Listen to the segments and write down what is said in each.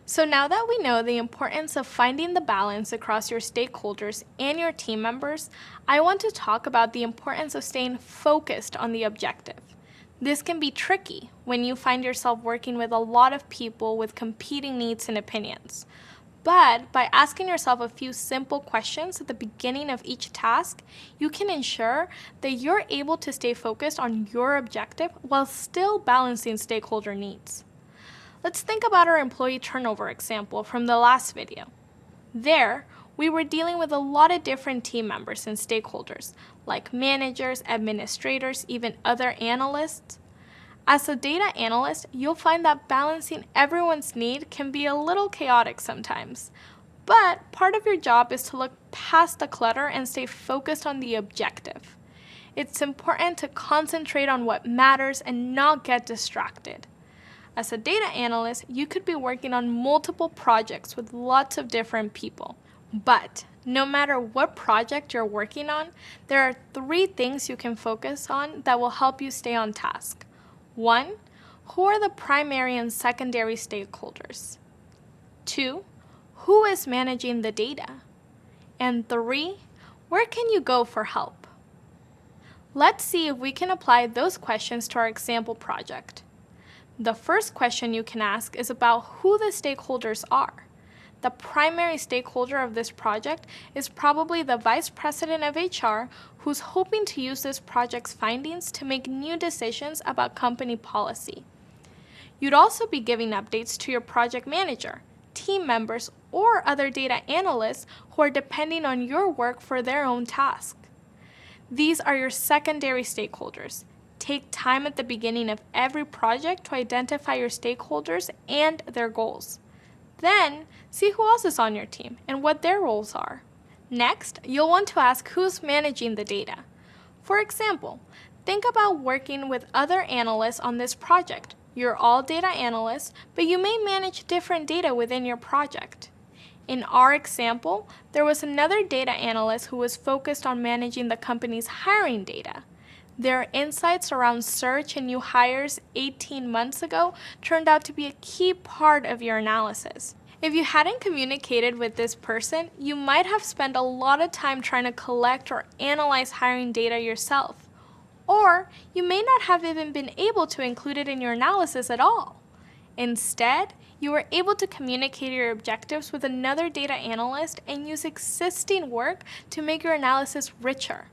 So now that we know the importance of finding the balance across your stakeholders and your team members, I want to talk about the importance of staying focused on the objective. This can be tricky when you find yourself working with a lot of people with competing needs and opinions. But by asking yourself a few simple questions at the beginning of each task, you can ensure that you're able to stay focused on your objective while still balancing stakeholder needs. Let's think about our employee turnover example from the last video. There, we were dealing with a lot of different team members and stakeholders, like managers, administrators, even other analysts. As a data analyst, you'll find that balancing everyone's need can be a little chaotic sometimes. But part of your job is to look past the clutter and stay focused on the objective. It's important to concentrate on what matters and not get distracted. As a data analyst, you could be working on multiple projects with lots of different people. But no matter what project you're working on, there are 3 things you can focus on that will help you stay on task. 1. Who are the primary and secondary stakeholders? 2. Who is managing the data? And 3. Where can you go for help? Let's see if we can apply those questions to our example project. The first question you can ask is about who the stakeholders are. The primary stakeholder of this project is probably the vice president of HR who's hoping to use this project's findings to make new decisions about company policy. You'd also be giving updates to your project manager, team members, or other data analysts who are depending on your work for their own task. These are your secondary stakeholders. Take time at the beginning of every project to identify your stakeholders and their goals. Then, see who else is on your team and what their roles are. Next, you'll want to ask who's managing the data. For example, think about working with other analysts on this project. You're all data analysts, but you may manage different data within your project. In our example, there was another data analyst who was focused on managing the company's hiring data. Their insights around search and new hires 18 months ago turned out to be a key part of your analysis. If you hadn't communicated with this person, you might have spent a lot of time trying to collect or analyze hiring data yourself. Or you may not have even been able to include it in your analysis at all. Instead, you were able to communicate your objectives with another data analyst and use existing work to make your analysis richer.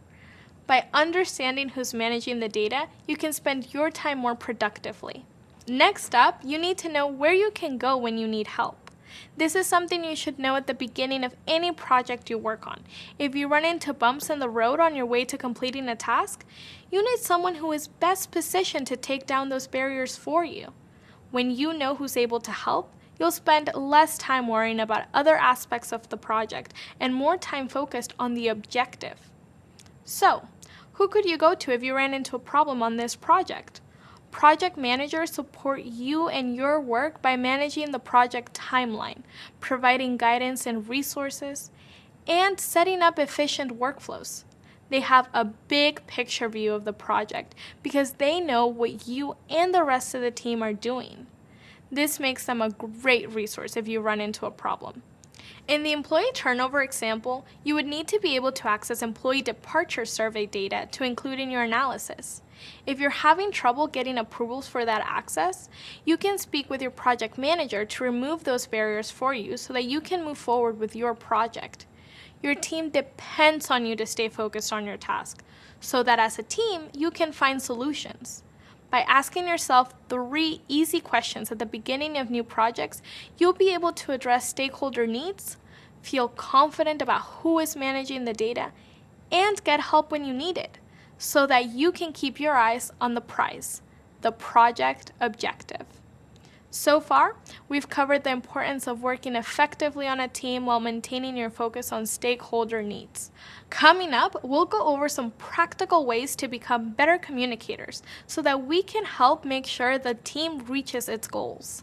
By understanding who's managing the data, you can spend your time more productively. Next up, you need to know where you can go when you need help. This is something you should know at the beginning of any project you work on. If you run into bumps in the road on your way to completing a task, you need someone who is best positioned to take down those barriers for you. When you know who's able to help, you'll spend less time worrying about other aspects of the project and more time focused on the objective. So, who could you go to if you ran into a problem on this project? Project managers support you and your work by managing the project timeline, providing guidance and resources, and setting up efficient workflows. They have a big picture view of the project because they know what you and the rest of the team are doing. This makes them a great resource if you run into a problem. In the employee turnover example, you would need to be able to access employee departure survey data to include in your analysis. If you're having trouble getting approvals for that access, you can speak with your project manager to remove those barriers for you so that you can move forward with your project. Your team depends on you to stay focused on your task, so that as a team, you can find solutions. By asking yourself 3 easy questions at the beginning of new projects, you'll be able to address stakeholder needs, feel confident about who is managing the data, and get help when you need it, so that you can keep your eyes on the prize, the project objective. So far, we've covered the importance of working effectively on a team while maintaining your focus on stakeholder needs. Coming up, we'll go over some practical ways to become better communicators so that we can help make sure the team reaches its goals.